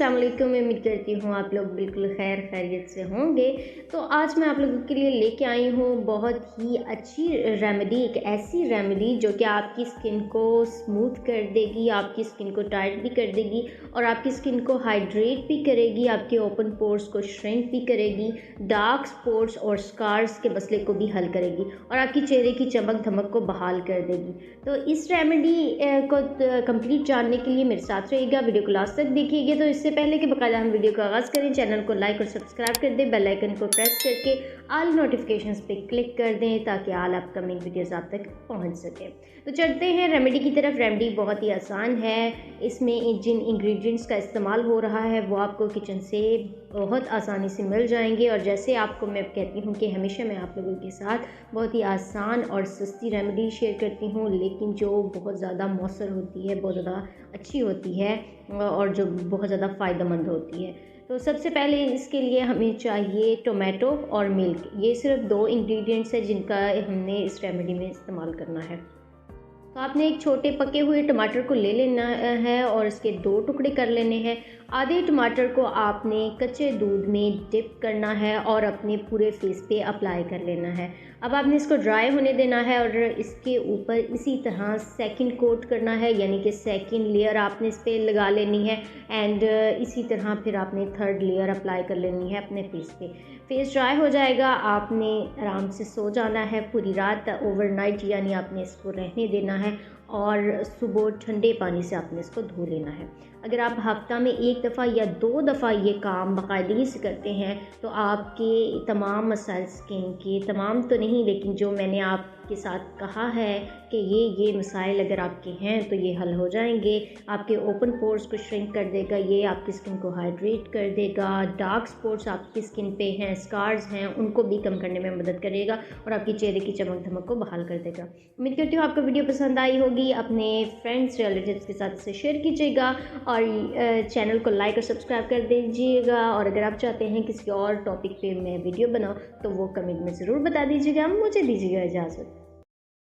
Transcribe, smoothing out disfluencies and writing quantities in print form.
अस्सलाम वालेकुम। उम्मीद करती हूँ आप लोग बिल्कुल खैरियत से होंगे। तो आज मैं आप लोगों के लिए लेके आई हूँ बहुत ही अच्छी रेमेडी, एक ऐसी रेमेडी जो कि आपकी स्किन को स्मूथ कर देगी, आपकी स्किन को टाइट भी कर देगी और आपकी स्किन को हाइड्रेट भी करेगी, आपके ओपन पोर्स को श्रिंक भी करेगी, डार्क स्पॉट्स और स्कार्स के मसले को भी हल करेगी और आपकी चेहरे की चमक धमक को बहाल कर देगी। तो इस रेमेडी को कंप्लीट जानने के लिए मेरे साथ रहिएगा, वीडियो को लास्ट तक देखिएगा। तो इससे पहले कि बाकायदा हम वीडियो का आगाज़ करें, चैनल को लाइक और सब्सक्राइब कर दें, बेल आइकन को प्रेस करके ऑल नोटिफिकेशंस पे क्लिक कर दें ताकि ऑल अपकमिंग वीडियोस आप तक पहुंच सके। तो चलते हैं रेमेडी की तरफ। रेमेडी बहुत ही आसान है, इसमें जिन इंग्रेडिएंट्स का इस्तेमाल हो रहा है वो आपको किचन से बहुत आसानी से मिल जाएंगे। और जैसे आपको मैं कहती हूँ कि हमेशा मैं आप लोगों के साथ बहुत ही आसान और सस्ती रेमेडी शेयर करती हूँ, लेकिन जो बहुत ज़्यादा मौसर होती है, बहुत ज़्यादा अच्छी होती है और जो बहुत ज़्यादा फ़ायदेमंद होती है। तो सबसे पहले इसके लिए हमें चाहिए टोमेटो और मिल्क। ये सिर्फ 2 इंग्रेडिएंट्स है जिनका हमने इस रेमेडी में इस्तेमाल करना है। तो आपने एक छोटे पके हुए टमाटर को ले लेना है और इसके 2 टुकड़े कर लेने हैं। आधे टमाटर को आपने कच्चे दूध में डिप करना है और अपने पूरे फेस पे अप्लाई कर लेना है। अब आपने इसको ड्राई होने देना है और इसके ऊपर इसी तरह सेकंड कोट करना है, यानी कि सेकंड लेयर आपने इस पर लगा लेनी है एंड इसी तरह फिर आपने थर्ड लेयर अप्लाई कर लेनी है अपने फेस पे। फेस ड्राई हो जाएगा, आपने आराम से सो जाना है पूरी रात, ओवरनाइट, यानी आपने इसको रहने देना है और सुबह ठंडे पानी से आपने इसको धो लेना है। अगर आप हफ्ता में 1 दफ़ा या 2 दफ़ा ये काम बाकायदगी से करते हैं तो आपके तमाम मसाइल स्किन के, तमाम तो नहीं लेकिन जो मैंने आपके साथ कहा है कि ये मसाइल अगर आपके हैं तो ये हल हो जाएंगे। आपके ओपन पोर्स को श्रिंक कर देगा, ये आपकी स्किन को हाइड्रेट कर देगा, डार्क स्पॉट्स आपकी स्किन पे हैं, स्कार्स हैं, उनको भी कम करने में मदद करेगा और आपकी चेहरे की चमक धमक को बहाल कर देगा। उम्मीद करती हूँ आपको वीडियो पसंद आई होगी। अपने फ्रेंड्स रिलेटिव्स के साथ इसे शेयर कीजिएगा और चैनल को लाइक और सब्सक्राइब कर दीजिएगा। और अगर आप चाहते हैं किसी और टॉपिक पे मैं वीडियो बनाऊँ तो वो कमेंट में ज़रूर बता दीजिएगा। मुझे दीजिएगा इजाज़त।